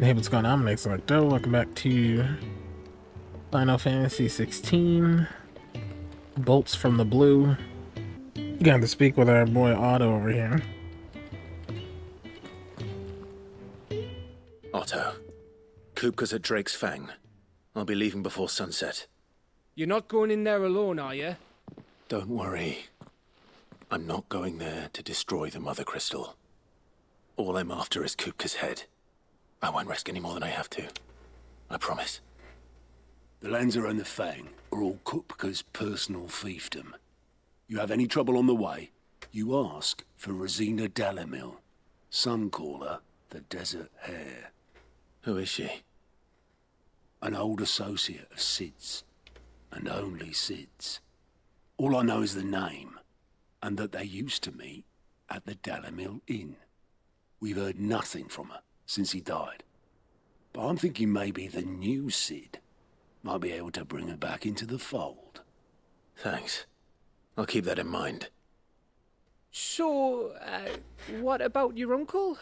Hey, what's going on? I'm Nick Sarto. Welcome back to Final Fantasy XVI. Bolts from the Blue. Got to speak with our boy Otto over here. Otto, Kupka's at Drake's Fang. I'll be leaving before sunset. You're not going in there alone, are you? Don't worry. I'm not going there to destroy the Mother Crystal. All I'm after is Kupka's head. I won't risk any more than I have to. I promise. The lands around the Fang are all Kupka's personal fiefdom. You have any trouble on the way, you ask for Rosina Dalamil. Some call her the Desert Hare. Who is she? An old associate of Sid's, and only Sid's. All I know is the name, and that they used to meet at the Dalamil Inn. We've heard nothing from her since he died. But I'm thinking maybe the new Sid might be able to bring her back into the fold. Thanks. I'll keep that in mind. So, what about your uncle?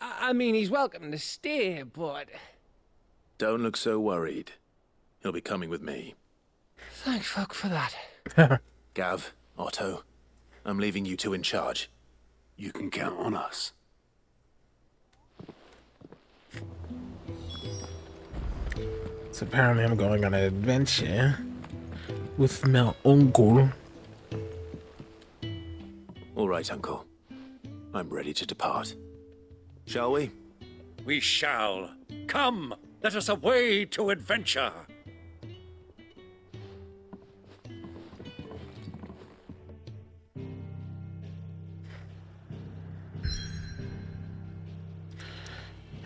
I mean, he's welcome to stay, but... Don't look so worried. He'll be coming with me. Thank fuck for that. Gav, Otto, I'm leaving you two in charge. You can count on us. So apparently I'm going on an adventure with my uncle. All right, Uncle. I'm ready to depart. Shall we? We shall. Come, let us away to adventure.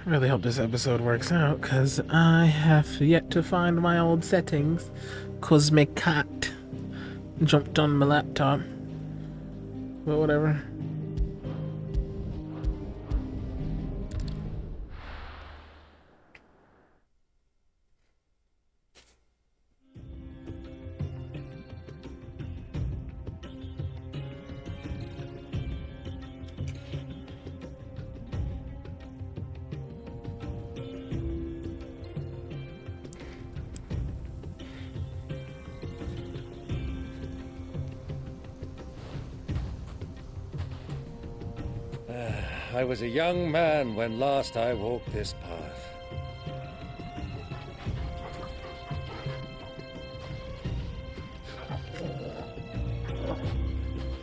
I really hope this episode works out, because I have yet to find my old settings, because my cat jumped on my laptop. But whatever. I was a young man when last I walked this path.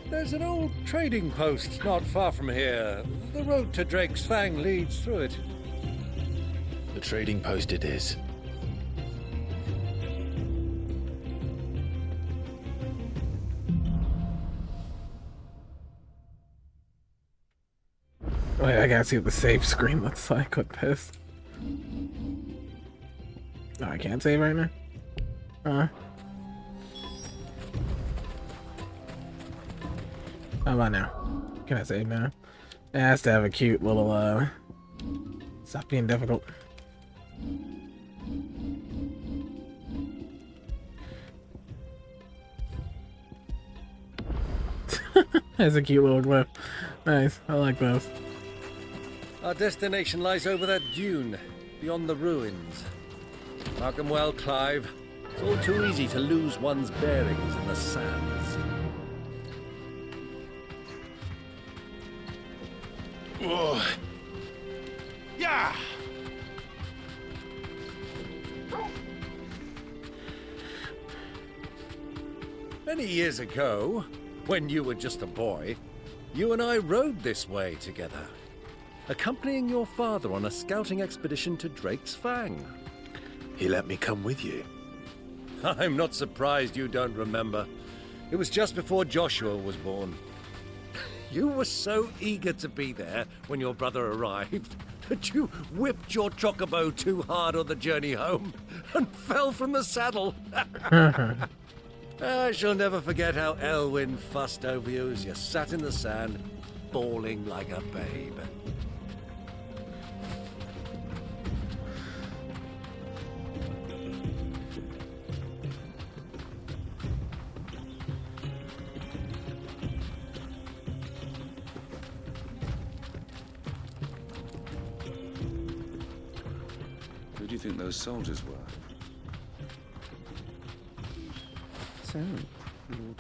There's an old trading post not far from here. The road to Drake's Fang leads through it. The trading post it is. Wait, I gotta see what the save screen looks like with this. Oh, I can't save right now? How about now? Can I save now? It has to have a cute little, stop being difficult. Has a cute little whip. Nice, I like those. Our destination lies over that dune, beyond the ruins. Mark 'em well, Clive. It's all too easy to lose one's bearings in the sands. Whoa. Yeah! Many years ago, when you were just a boy, you and I rode this way together, accompanying your father on a scouting expedition to Drake's Fang. He let me come with you. I'm not surprised you don't remember. It was just before Joshua was born. You were so eager to be there when your brother arrived that you whipped your chocobo too hard on the journey home and fell from the saddle. I shall never forget how Elwyn fussed over you as you sat in the sand, bawling like a babe. do you think those soldiers were? So, Lord.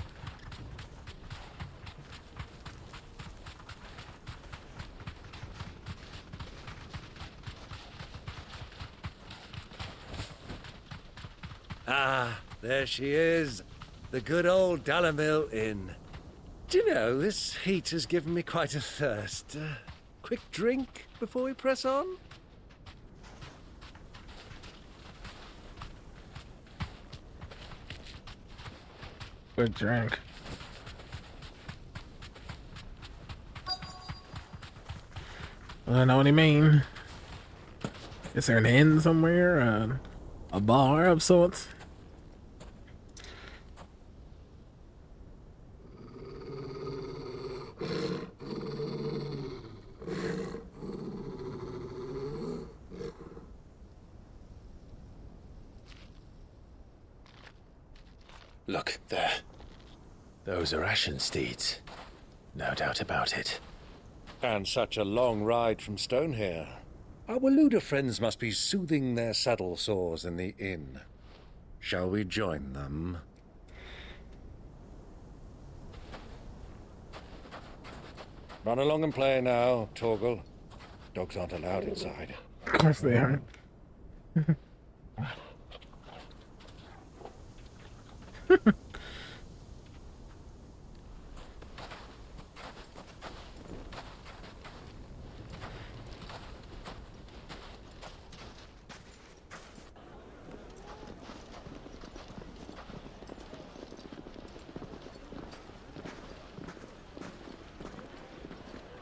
Ah, there she is. The good old Dalamil Inn. Do you know, this heat has given me quite a thirst. Quick drink before we press on? Good drink. I don't know what you mean. Is there an inn somewhere? A bar of sorts? Look, there. Those are ashen steeds. No doubt about it. And such a long ride from Stonehere. Our Waluda friends must be soothing their saddle sores in the inn. Shall we join them? Run along and play now, Torgal. Dogs aren't allowed inside. Of course they aren't.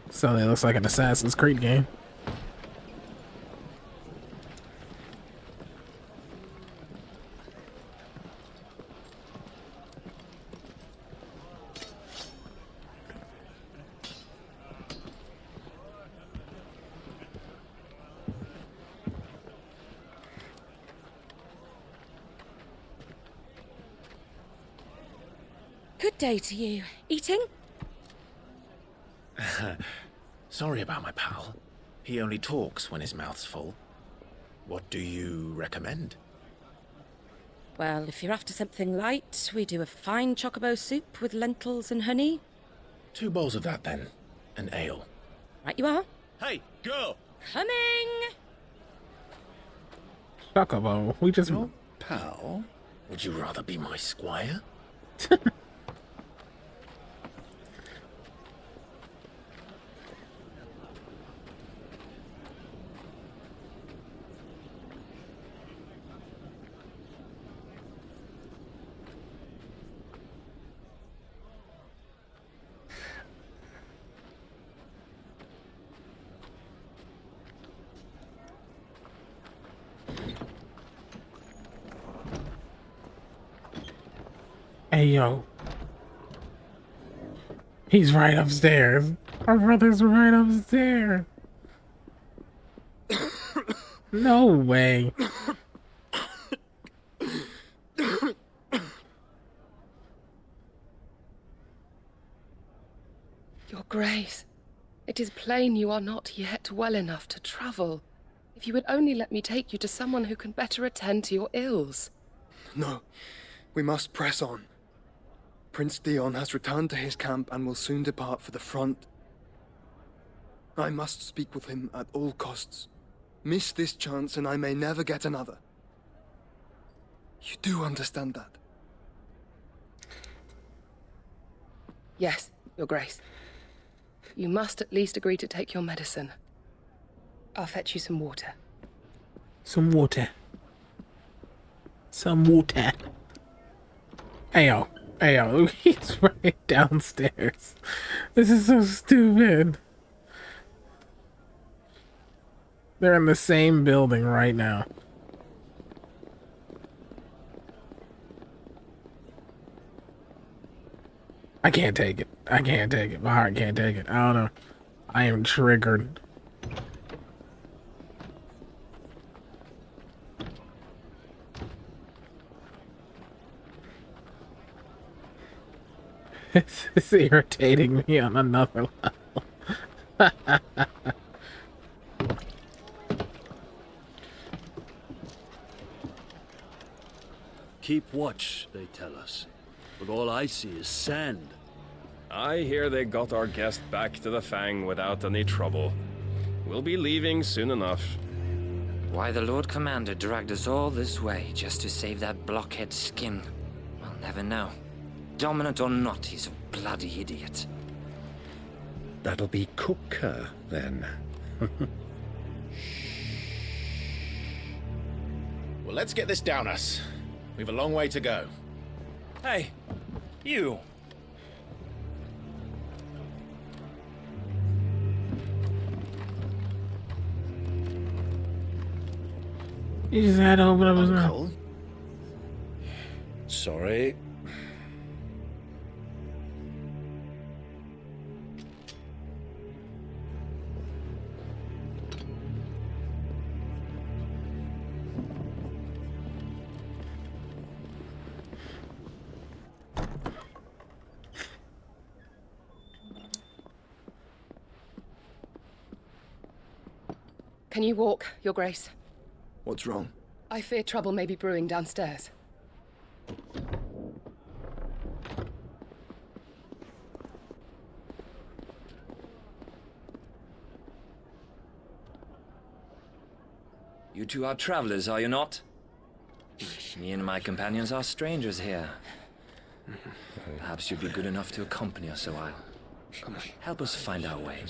So it looks like an Assassin's Creed game. Good day to you. Eating? Sorry about my pal. He only talks when his mouth's full. What do you recommend? Well, if you're after something light, we do a fine chocobo soup with lentils and honey. 2 bowls of that, then. An ale. Right you are. Hey, girl! Coming! Chocobo. We just... Your pal? Would you rather be my squire? Hey, yo. He's right upstairs. Our brother's right upstairs. No way. Your Grace, it is plain you are not yet well enough to travel. If you would only let me take you to someone who can better attend to your ills. No, we must press on. Prince Dion has returned to his camp and will soon depart for the front. I must speak with him at all costs. Miss this chance and I may never get another. You do understand that? Yes, Your Grace. You must at least agree to take your medicine. I'll fetch you some water. Some water. Some water. Ayo. Ayo. He's right downstairs. This is so stupid. They're in the same building right now. I can't take it. I can't take it. My heart can't take it. I don't know. I am triggered. This is irritating me on another level. keep watch, they tell us. But all I see is sand. I hear they got our guest back to the Fang without any trouble. We'll be leaving soon enough. Why the Lord Commander dragged us all this way just to save that blockhead skin, I'll never know. Dominant or not, he's a bloody idiot. That'll be Cooker, then. Well, let's get this down us. We've a long way to go. Hey, you. He just had to open up his mouth. Uncle? Sorry. Can you walk, Your Grace? What's wrong? I fear trouble may be brewing downstairs. You two are travelers, are you not? Me and my companions are strangers here. Perhaps you'd be good enough to accompany us a while. Help us find our way.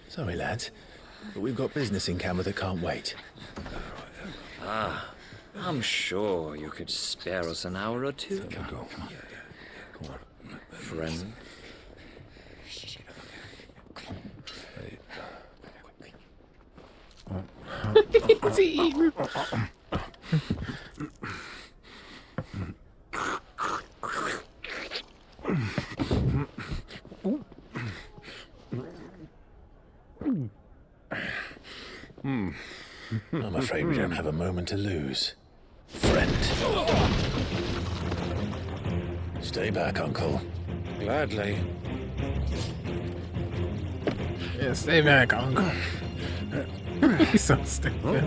Sorry, lads, but we've got business in camera that can't wait. Ah, I'm sure you could spare us an hour or two. Go. Friend. I'm afraid we don't have a moment to lose. Friend. Stay back, Uncle. Gladly. Yeah, stay back, Uncle. He's so stupid.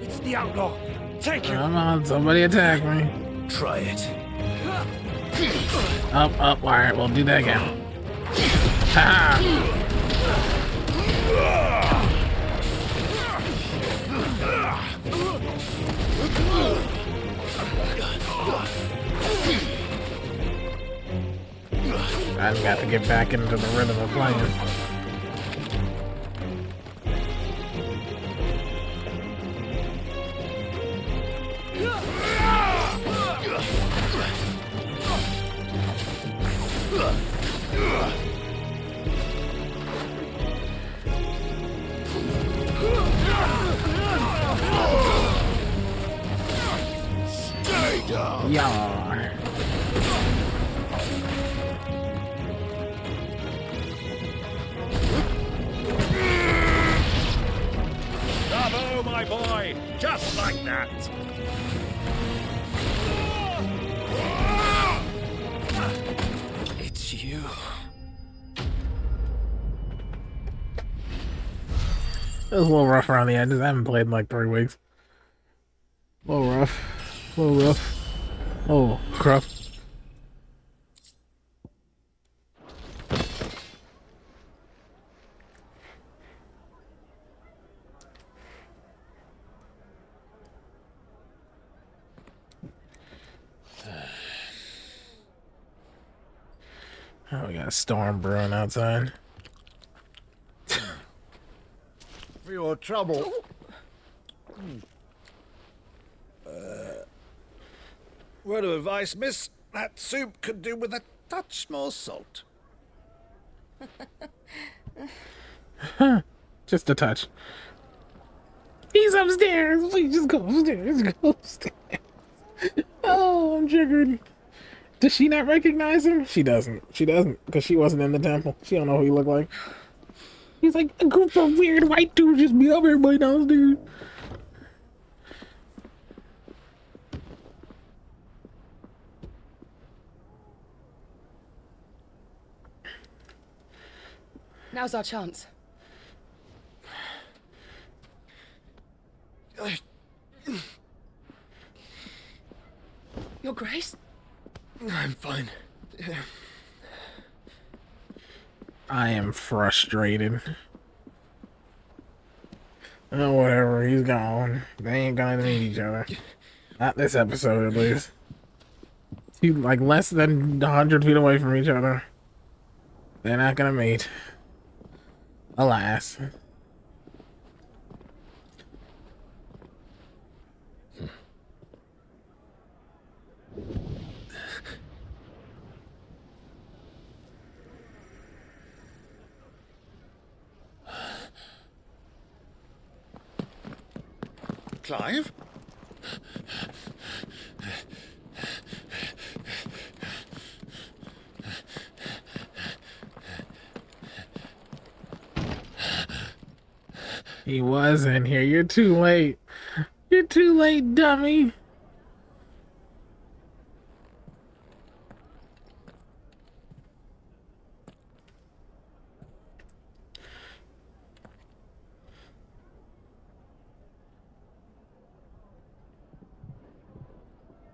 It's the outlaw. Take him. Come on, somebody attack me. Try it. Up. Alright, we'll do that again. Ha! I've got to get back into the rhythm of playing. Stay down. Yeah. Bravo, my boy! Just like that! It's you. It was a little rough around the edges. I haven't played in like 3 weeks. A little rough. A little rough. Oh, rough. Oh, we got a storm brewing outside. For your trouble. Word of advice, miss. That soup could do with a touch more salt. Just a touch. He's upstairs. Please just go upstairs. Go upstairs. Oh, I'm triggered. Does she not recognize him? She doesn't. She doesn't, because she wasn't in the temple. She don't know who he looked like. He's like, a group of weird white dudes just beat up everybody downstairs. Now's our chance. Your Grace? I'm fine. I am frustrated. Oh, whatever, he's gone. They ain't gonna meet each other. Not this episode, at least. Two, like, less than 100 feet away from each other. They're not gonna meet. Alas. Clive? He was in here. You're too late. You're too late, dummy.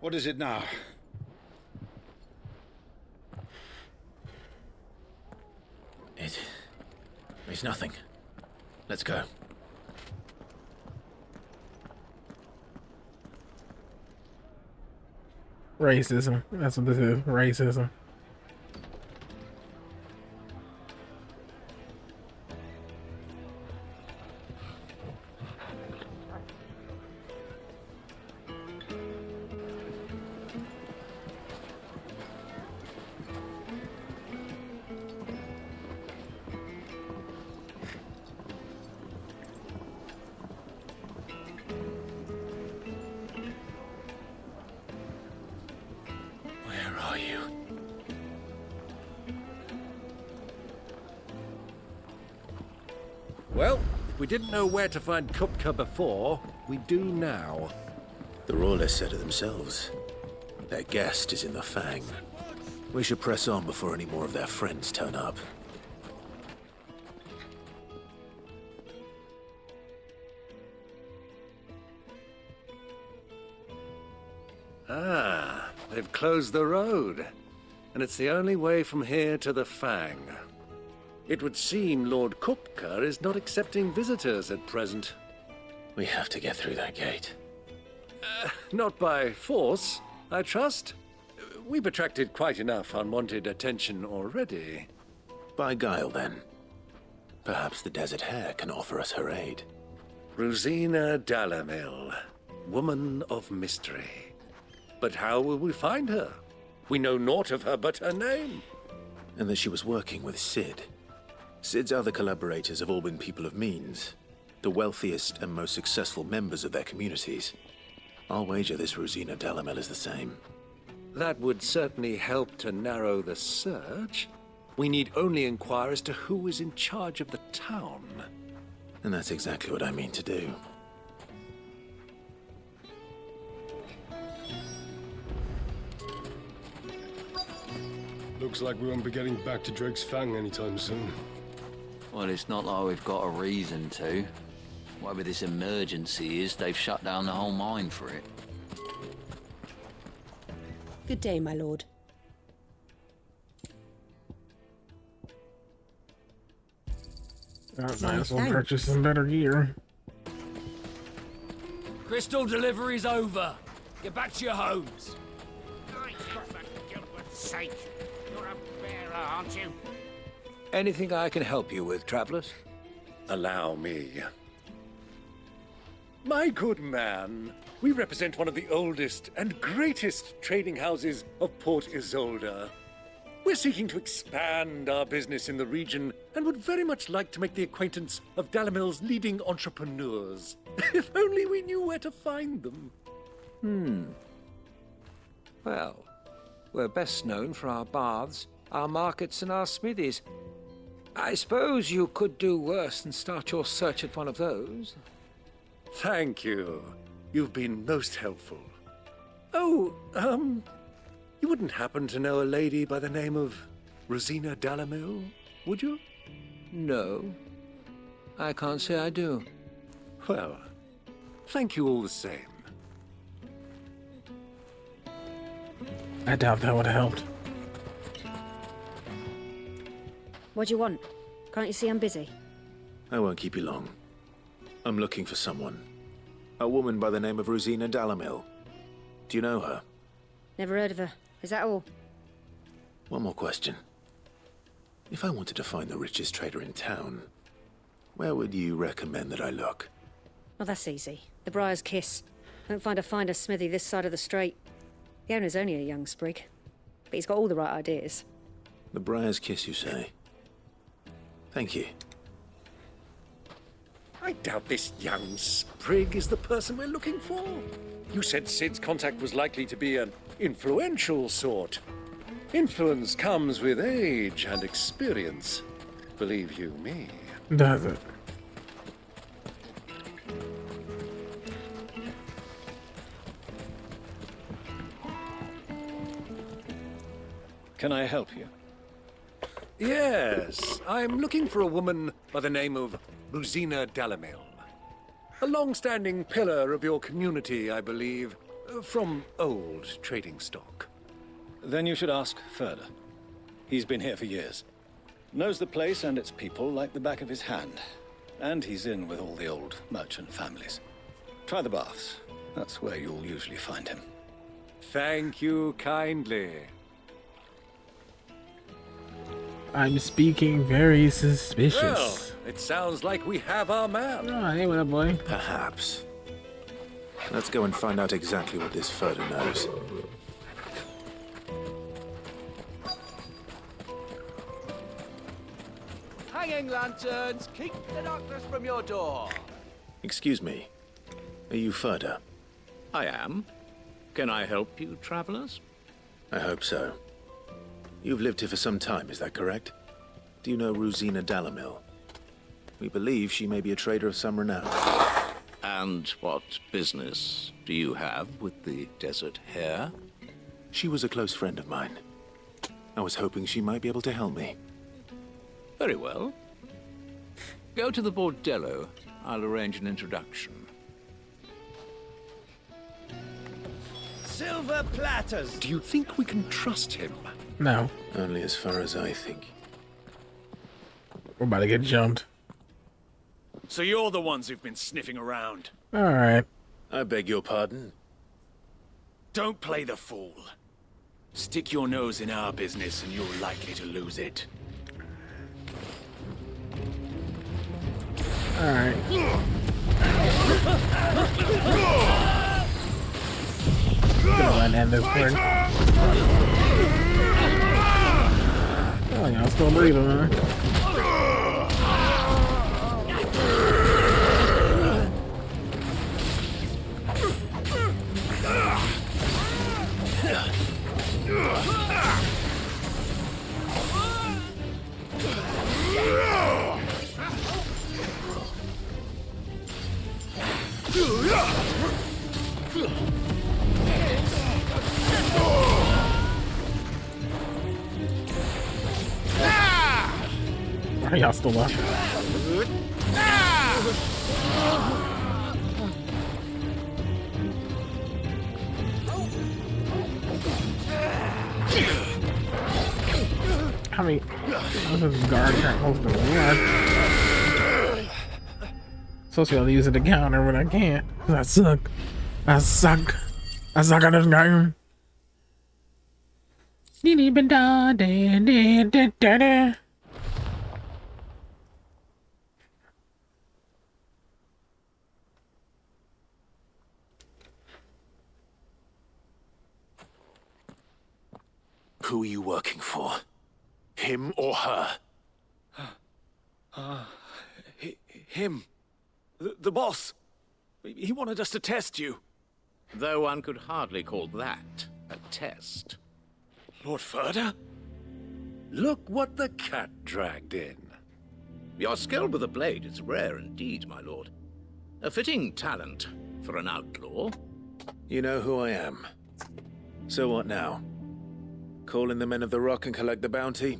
What is it now? It's nothing. Let's go. Racism. That's what this is. Racism. Well, if we didn't know where to find Kupka before, we do now. The Royalists said it themselves. Their guest is in the Fang. We should press on before any more of their friends turn up. Ah, they've closed the road. And it's the only way from here to the Fang. It would seem Lord Kupka is not accepting visitors at present. We have to get through that gate. Not by force, I trust. We've attracted quite enough unwanted attention already. By guile, then. Perhaps the Desert Hare can offer us her aid. Rosina Dalamil, woman of mystery. But how will we find her? We know naught of her but her name. And that she was working with Sid. Sid's other collaborators have all been people of means, the wealthiest and most successful members of their communities. I'll wager this Rosina Dalamil is the same. That would certainly help to narrow the search. We need only inquire as to who is in charge of the town. And that's exactly what I mean to do. Looks like we won't be getting back to Drake's Fang anytime soon. Well, it's not like we've got a reason to. Whatever this emergency is, they've shut down the whole mine for it. Good day, my lord. Might as well purchase some better gear. Crystal delivery's over. Get back to your homes. For Gilbert's sake, you're a bearer, aren't you? Anything I can help you with, travelers? Allow me. My good man, we represent one of the oldest and greatest trading houses of Port Isolde. We're seeking to expand our business in the region and would very much like to make the acquaintance of Dalamil's leading entrepreneurs. If only we knew where to find them. Well, we're best known for our baths, our markets, and our smithies. I suppose you could do worse than start your search at one of those. Thank you. You've been most helpful. Oh, you wouldn't happen to know a lady by the name of Rosina Dalamil, would you? No, I can't say I do. Well, Thank you all the same. I doubt that would have helped. What do you want? Can't you see I'm busy? I won't keep you long. I'm looking for someone. A woman by the name of Rosina Dalamil. Do you know her? Never heard of her. Is that all? One more question. If I wanted to find the richest trader in town, where would you recommend that I look? Oh, that's easy. The Briar's Kiss. Won't find a finer smithy this side of the strait. The owner's only a young sprig, but he's got all the right ideas. The Briar's Kiss, you say? Thank you. I doubt this young sprig is the person we're looking for. You said Sid's contact was likely to be an influential sort. Influence comes with age and experience. Believe you me. Does it? Can I help you? Yes, I'm looking for a woman by the name of Rosina Dalamil. A long-standing pillar of your community, I believe, from old trading stock. Then you should ask Further. He's been here for years. Knows the place and its people like the back of his hand. And he's in with all the old merchant families. Try the baths. That's where you'll usually find him. Thank you kindly. I'm speaking very suspicious. Well, it sounds like we have our man. Oh, hey, what up, boy? Perhaps. Let's go and find out exactly what this Further knows. Hanging lanterns, keep the darkness from your door. Excuse me. Are you Further? I am. Can I help you, travelers? I hope so. You've lived here for some time, is that correct? Do you know Rosina Dalamil? We believe she may be a trader of some renown. And what business do you have with the desert hare? She was a close friend of mine. I was hoping she might be able to help me. Very well. Go to the bordello. I'll arrange an introduction. Silver platters! Do you think we can trust him? No. Only as far as I think. We're about to get jumped. So you're the ones who've been sniffing around. Alright. I beg your pardon? Don't play the fool. Stick your nose in our business and you're likely to lose it. Alright. Gonna end this quick. Oh, y'all still breathing, man. Are y'all still up? I mean, this guard can't hold the blood. Supposed to be able to use it to counter, but I can't. I suck. I suck. I suck at this game. Who are you working for? Him or her? Him. The boss. He wanted us to test you. Though one could hardly call that a test. Lord Further? Look what the cat dragged in. Your skill with the blade is rare indeed, my lord. A fitting talent for an outlaw. You know who I am. So what now? Call in the men of the Rock and collect the bounty?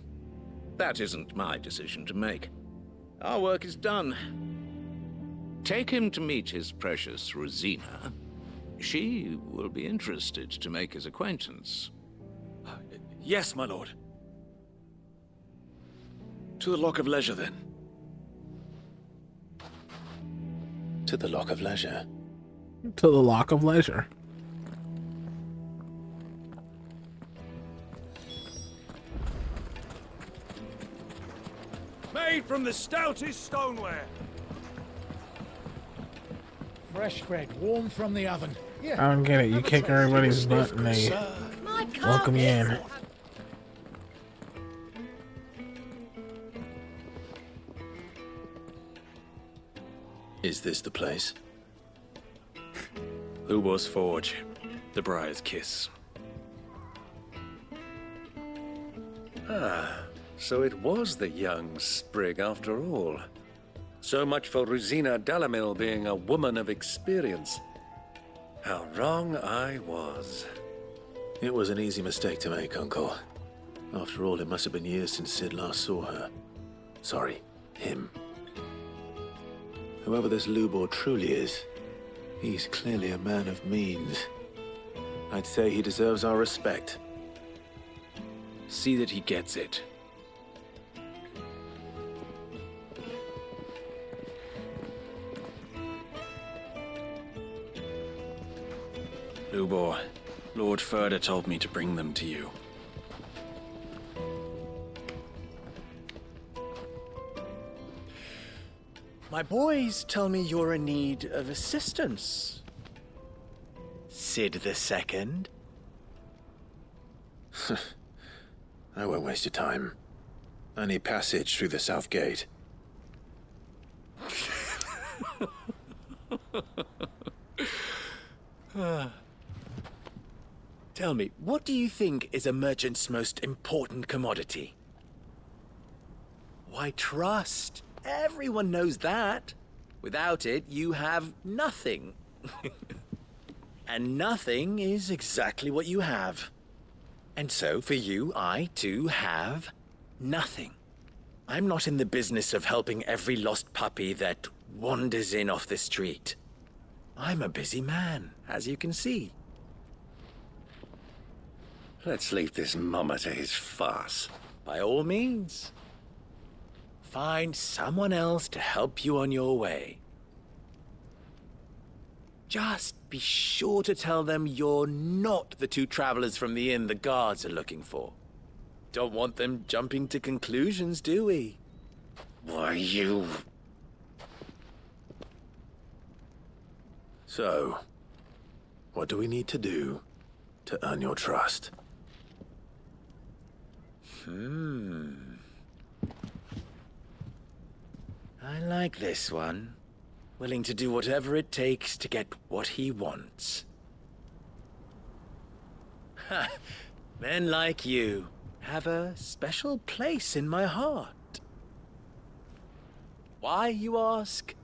That isn't my decision to make. Our work is done. Take him to meet his precious Rosina. She will be interested to make his acquaintance. Yes, my lord. To the Lock of Leisure, then. To the Lock of Leisure. To the Lock of Leisure. Made from the stoutest stoneware. Fresh bread, warm from the oven. I don't get it. You kick everybody's butt and they welcome you in. Is this the place? Lubor's Forge. The Briar's Kiss. Ah, so it was the young sprig after all. So much for Rosina Dalamil being a woman of experience. How wrong I was. It was an easy mistake to make, Uncle. After all, it must have been years since Sid last saw her. Sorry, him. Whoever this Lubor truly is, he's clearly a man of means. I'd say he deserves our respect. See that he gets it. Lubor, Lord Furder told me to bring them to you. My boys tell me you're in need of assistance. Sid the Second. I won't waste your time. I need passage through the south gate. Tell me, what do you think is a merchant's most important commodity? Why, trust. Everyone knows that. Without it, you have nothing. And nothing is exactly what you have. And so, for you, I, too, have nothing. I'm not in the business of helping every lost puppy that wanders in off the street. I'm a busy man, as you can see. Let's leave this mummer to his farce. By all means. Find someone else to help you on your way. Just be sure to tell them you're not the two travelers from the inn the guards are looking for. Don't want them jumping to conclusions, do we? Why, you... So, what do we need to do to earn your trust? I like this one. Willing to do whatever it takes to get what he wants. Ha! Men like you have a special place in my heart. Why, you ask?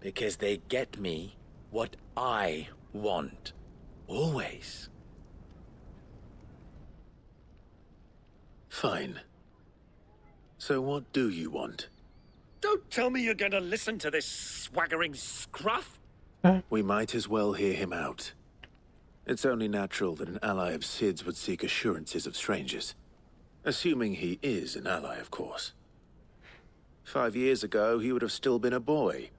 Because they get me what I want. Always. Fine. So what do you want? Don't tell me you're going to listen to this swaggering scruff. We might as well hear him out. It's only natural that an ally of Sid's would seek assurances of strangers. Assuming he is an ally, of course. 5 years ago, he would have still been a boy.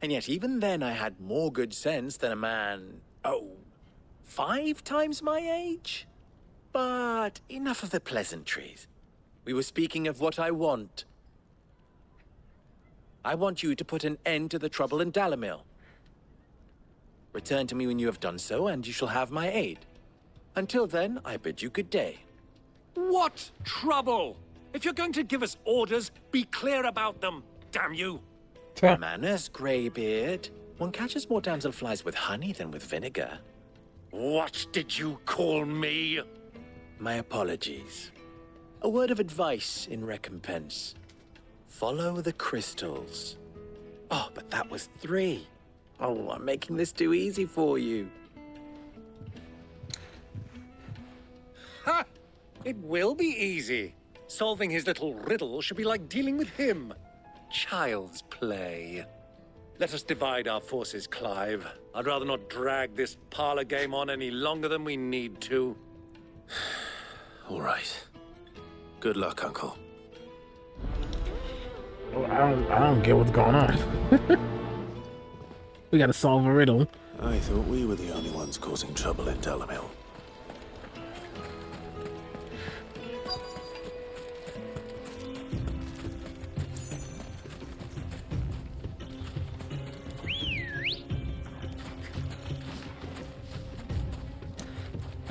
And yet even then I had more good sense than a man, 5 times my age? But enough of the pleasantries. We were speaking of what I want. I want you to put an end to the trouble in Dalamil. Return to me when you have done so, and you shall have my aid. Until then, I bid you good day. What trouble? If you're going to give us orders, be clear about them, damn you. Manners, Greybeard. One catches more damselflies with honey than with vinegar. What did you call me? My apologies. A word of advice in recompense. Follow the crystals. Oh, but that was 3. Oh, I'm making this too easy for you. Ha! It will be easy. Solving his little riddle should be like dealing with him. Child's play. Let us divide our forces, Clive. I'd rather not drag this parlor game on any longer than we need to. All right. Good luck, Uncle. I don't get what's going on. We gotta solve a riddle. I thought we were the only ones causing trouble in Delamil.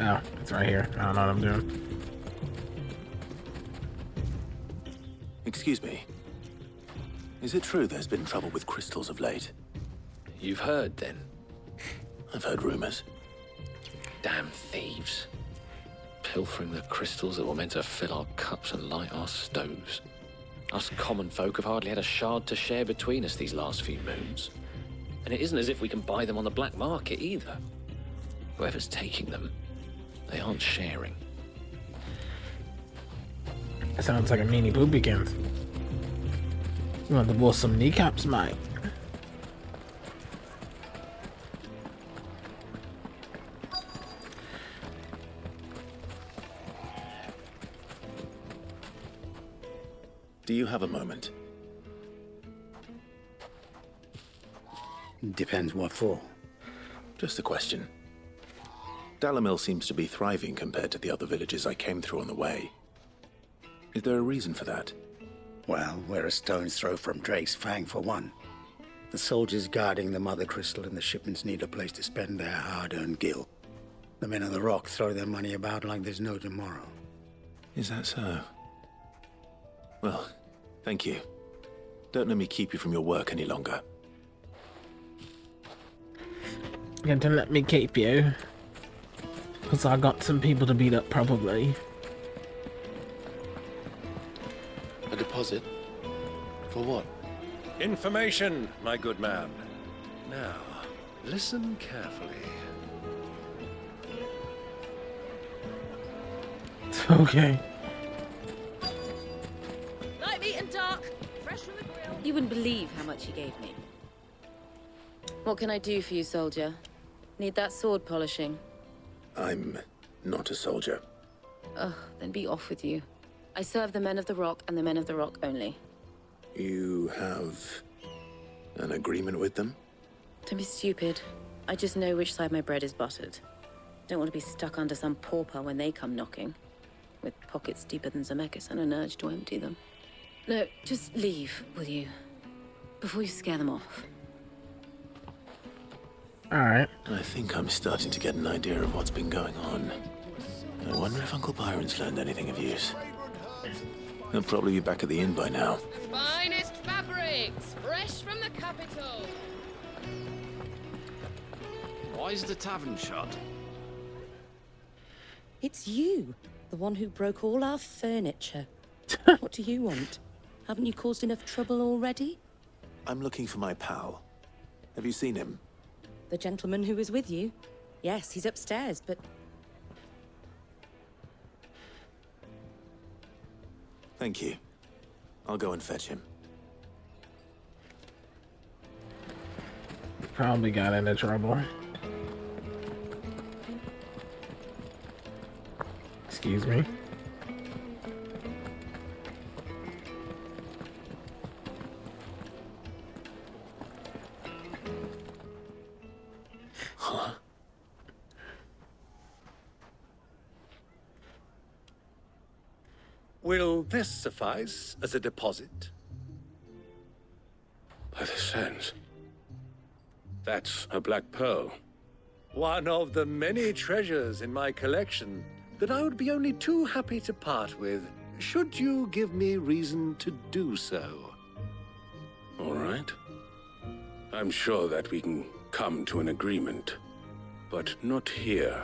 Oh, it's right here. I don't know what I'm doing. Excuse me. Is it true there's been trouble with crystals of late? You've heard, then? I've heard rumors. Damn thieves. Pilfering the crystals that were meant to fill our cups and light our stoves. Us common folk have hardly had a shard to share between us these last few moons. And it isn't as if we can buy them on the black market either. Whoever's taking them, they aren't sharing. That sounds like a meanie poopykins. You want to bust some kneecaps, mate? Do you have a moment? Depends what for. Just a question. Delamil seems to be thriving compared to the other villages I came through on the way. Is there a reason for that? Well, we're a stone's throw from Drake's Fang, for one. The soldiers guarding the Mother Crystal and the shipments need a place to spend their hard-earned gil. The men of the Rock throw their money about like there's no tomorrow. Is that so? Well, thank you. Don't let me keep you from your work any longer. You're going to let me keep you? Because I got some people to beat up, probably. A deposit? For what? Information, my good man. Now, listen carefully. Okay. Light meat and dark, fresh from the grill. You wouldn't believe how much he gave me. What can I do for you, soldier? Need that sword polishing? I'm not a soldier. Ugh, then be off with you. I serve the men of the Rock and the men of the Rock only. You have an agreement with them? Don't be stupid. I just know which side my bread is buttered. Don't want to be stuck under some pauper when they come knocking. With pockets deeper than Zemeckis and an urge to empty them. No, just leave, will you? Before you scare them off. Alright. I think I'm starting to get an idea of what's been going on. I wonder if Uncle Byron's learned anything of use. He'll probably be back at the inn by now. Finest fabrics, fresh from the capital. Why is the tavern shut? It's you, the one who broke all our furniture. What do you want? Haven't you caused enough trouble already? I'm looking for my pal. Have you seen him? The gentleman who was with you? Yes, he's upstairs, but... Thank you. I'll go and fetch him. Probably got into trouble. Excuse me. Huh? Will this suffice as a deposit? By the sands. That's a black pearl. One of the many treasures in my collection that I would be only too happy to part with, should you give me reason to do so. All right. I'm sure that we can come to an agreement, but not here.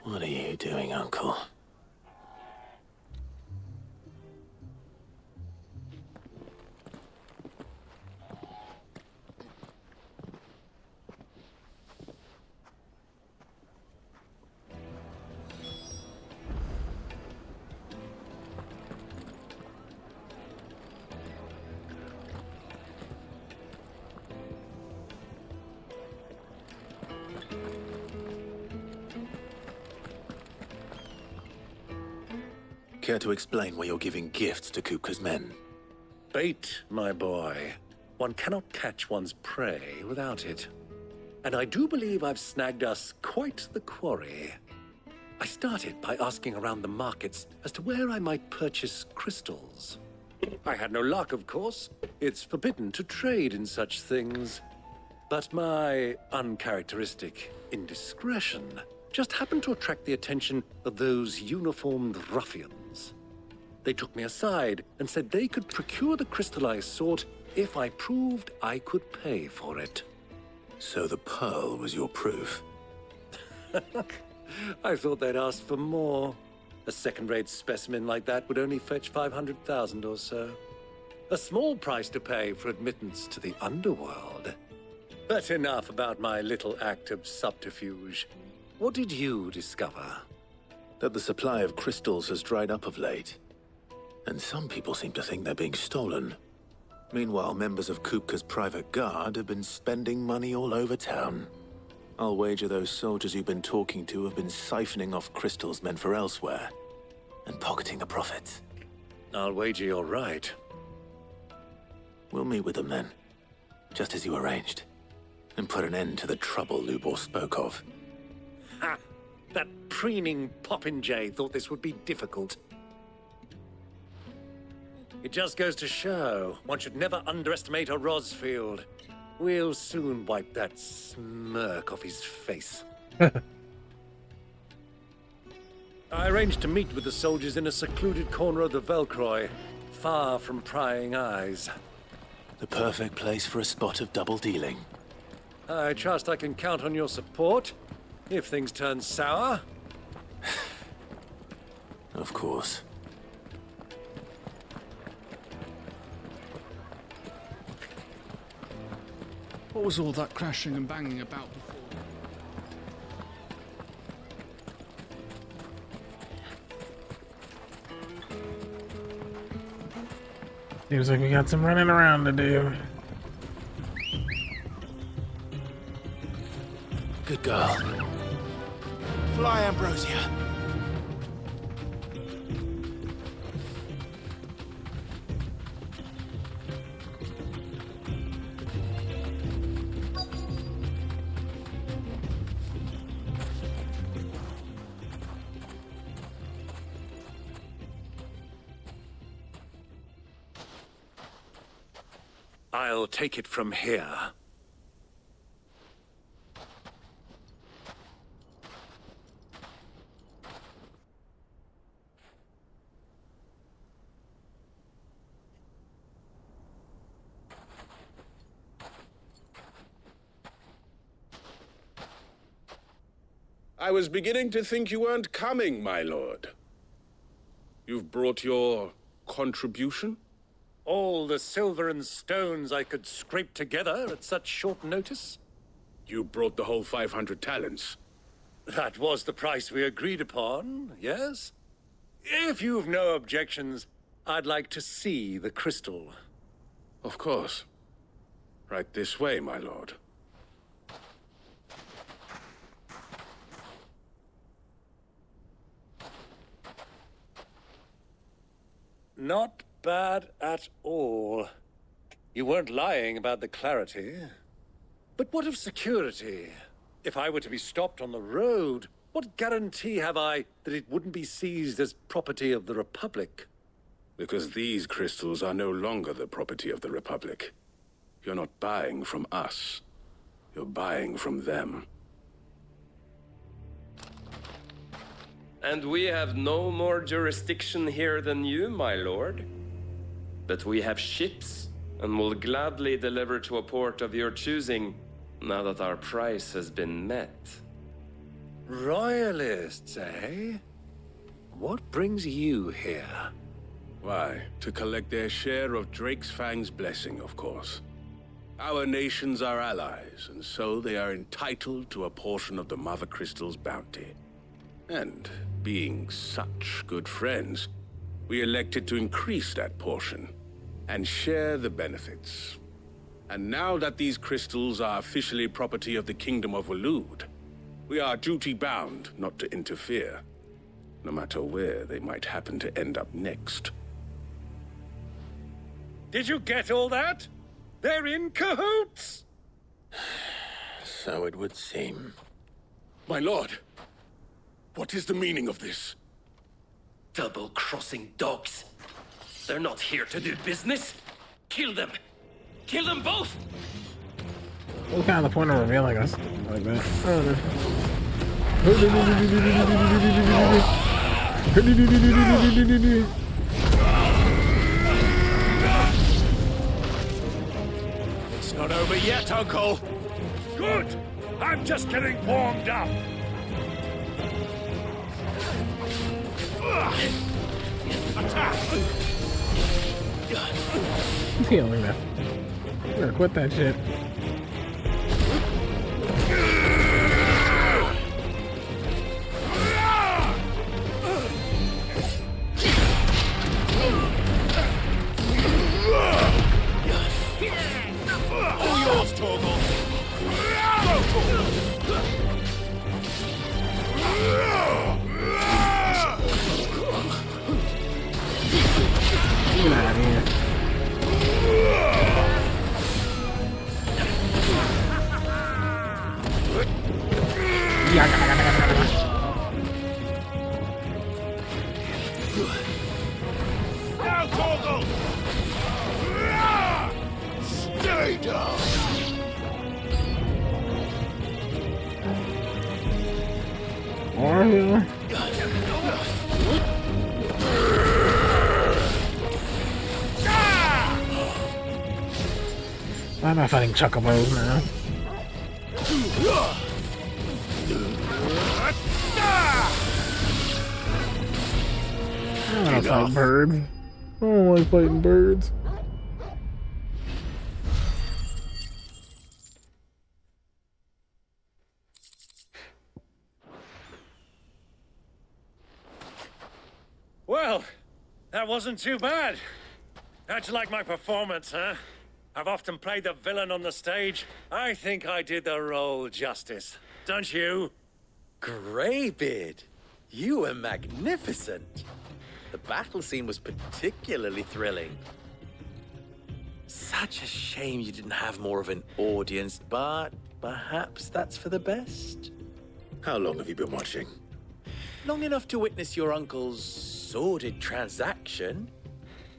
What are you doing, Uncle? Care to explain why you're giving gifts to Kupka's men? Bait, my boy. One cannot catch one's prey without it. And I do believe I've snagged us quite the quarry. I started by asking around the markets as to where I might purchase crystals. I had no luck, of course. It's forbidden to trade in such things. But my uncharacteristic indiscretion just happened to attract the attention of those uniformed ruffians. They took me aside and said they could procure the crystal I sought if I proved I could pay for it. So the pearl was your proof? I thought they'd asked for more. A second-rate specimen like that would only fetch 500,000 or so. A small price to pay for admittance to the underworld. But enough about my little act of subterfuge. What did you discover? That the supply of crystals has dried up of late. And some people seem to think they're being stolen. Meanwhile, members of Kupka's private guard have been spending money all over town. I'll wager those soldiers you've been talking to have been siphoning off crystals meant for elsewhere, and pocketing the profits. I'll wager you're right. We'll meet with them then, just as you arranged, and put an end to the trouble Lubor spoke of. Ha! That preening popinjay thought this would be difficult. It just goes to show, one should never underestimate a Rosfield. We'll soon wipe that smirk off his face. I arranged to meet with the soldiers in a secluded corner of the Velcroy, far from prying eyes. The perfect place for a spot of double dealing. I trust I can count on your support, if things turn sour. Of course. What was all that crashing and banging about before? Seems like we got some running around to do. Good girl. Fly, Ambrosia. I'll take it from here. I was beginning to think you weren't coming, my lord. You've brought your contribution? All the silver and stones I could scrape together at such short notice? You brought the whole 500 talents. That was the price we agreed upon, yes? If you've no objections, I'd like to see the crystal. Of course. Right this way, my lord. Not bad at all. You weren't lying about the clarity. But what of security? If I were to be stopped on the road, what guarantee have I that it wouldn't be seized as property of the Republic? Because these crystals are no longer the property of the Republic. You're not buying from us. You're buying from them. And we have no more jurisdiction here than you, my lord. But we have ships, and will gladly deliver to a port of your choosing, now that our price has been met. Royalists, eh? What brings you here? Why, to collect their share of Drake's Fang's blessing, of course. Our nations are allies, and so they are entitled to a portion of the Mother Crystal's bounty. And, being such good friends, we elected to increase that portion and share the benefits. And now that these crystals are officially property of the Kingdom of Waloed, we are duty-bound not to interfere. no matter where they might happen to end up next. Did you get all that? They're in cahoots! So it would seem. My lord, what is the meaning of this? Double-crossing dogs. They're not here to do business. Kill them. Kill them both! What kind of the point of revealing us like that? I don't know. It's not over yet, Uncle. Good. I'm just getting warmed up. Attack! He's healing that. You better quit that shit. All yours, Torgal. Get out of here. Now, Torgal! Stay down! Are you? Why am I fighting chocobos now? I don't want to fight birds. I don't like fighting birds. Well, that wasn't too bad. How'd you like my performance, huh? I've often played the villain on the stage. I think I did the role justice. Don't you? Greybeard, you were magnificent. The battle scene was particularly thrilling. Such a shame you didn't have more of an audience, but perhaps that's for the best. How long have you been watching? Long enough to witness your uncle's sordid transaction.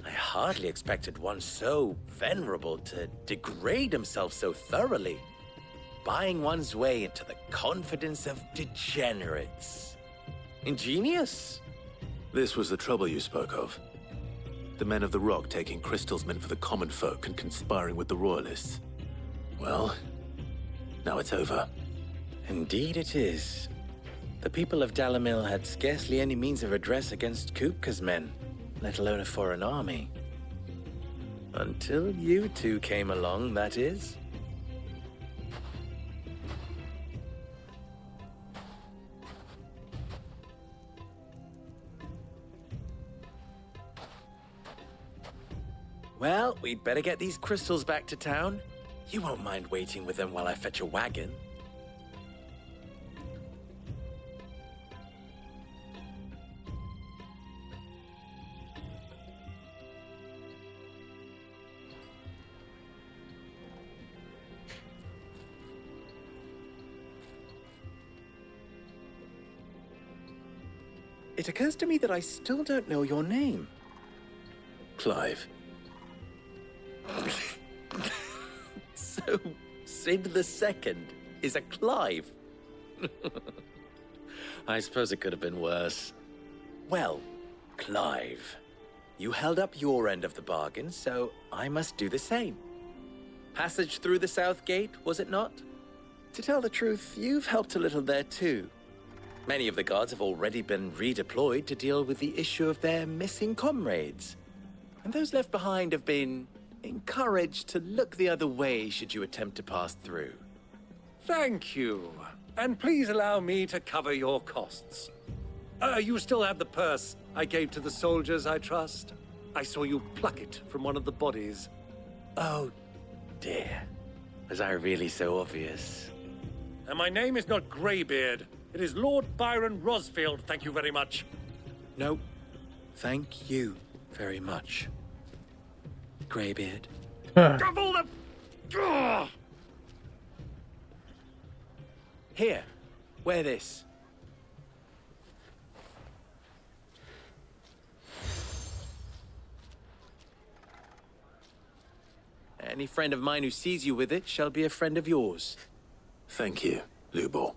I hardly expected one so venerable to degrade himself so thoroughly, buying one's way into the confidence of degenerates. Ingenious. This was the trouble you spoke of. The men of the Rock taking crystals meant for the common folk and conspiring with the royalists. Well, now it's over. Indeed it is. The people of Dalamil had scarcely any means of redress against Kupka's men, let alone a foreign army. Until you two came along, that is. Well, we'd better get these crystals back to town. You won't mind waiting with them while I fetch a wagon. It occurs to me that I still don't know your name. Clive. So, Sid the Second is a Clive? I suppose it could have been worse. Well, Clive, you held up your end of the bargain, so I must do the same. Passage through the South Gate, was it not? To tell the truth, you've helped a little there too. Many of the guards have already been redeployed to deal with the issue of their missing comrades. And those left behind have been encouraged to look the other way should you attempt to pass through. Thank you. And please allow me to cover your costs. You still have the purse I gave to the soldiers, I trust? I saw you pluck it from one of the bodies. Oh, dear. Was I really so obvious? And my name is not Greybeard. It is Lord Byron Rosfield, thank you very much. No, thank you very much, Greybeard. Double the... Ugh! Here, wear this. Any friend of mine who sees you with it shall be a friend of yours. Thank you, Lubor.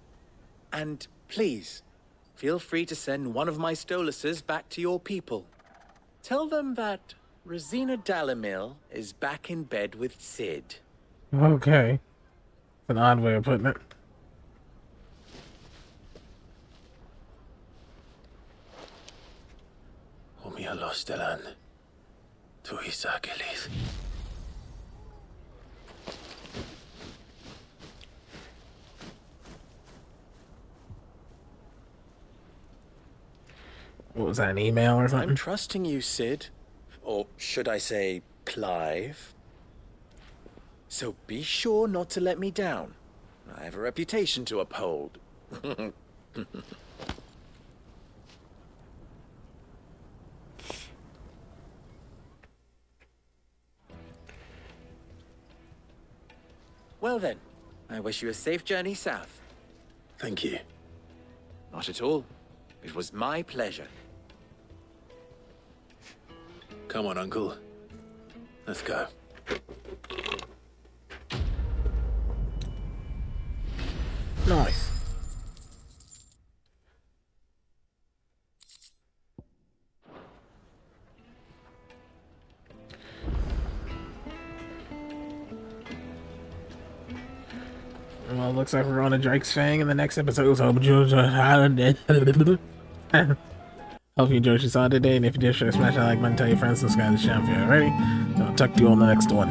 And please, feel free to send one of my Stoluses back to your people. Tell them that Rosina Dalamil is back in bed with Sid. Okay. It's an odd way of putting it. Umia lostelan. Tuisa Gelith. What was that, an email or something? I'm trusting you, Sid. Or should I say, Clive? So be sure not to let me down. I have a reputation to uphold. Well then, I wish you a safe journey south. Thank you. Not at all. It was my pleasure. Come on, Uncle. Let's go. Nice. Well, looks like we're on a Drake's Fang in the next episode. So hope you enjoyed what you saw today, and if you did, sure to smash that like button, tell your friends, subscribe to the channel if you're ready. I'll talk to you on the next one.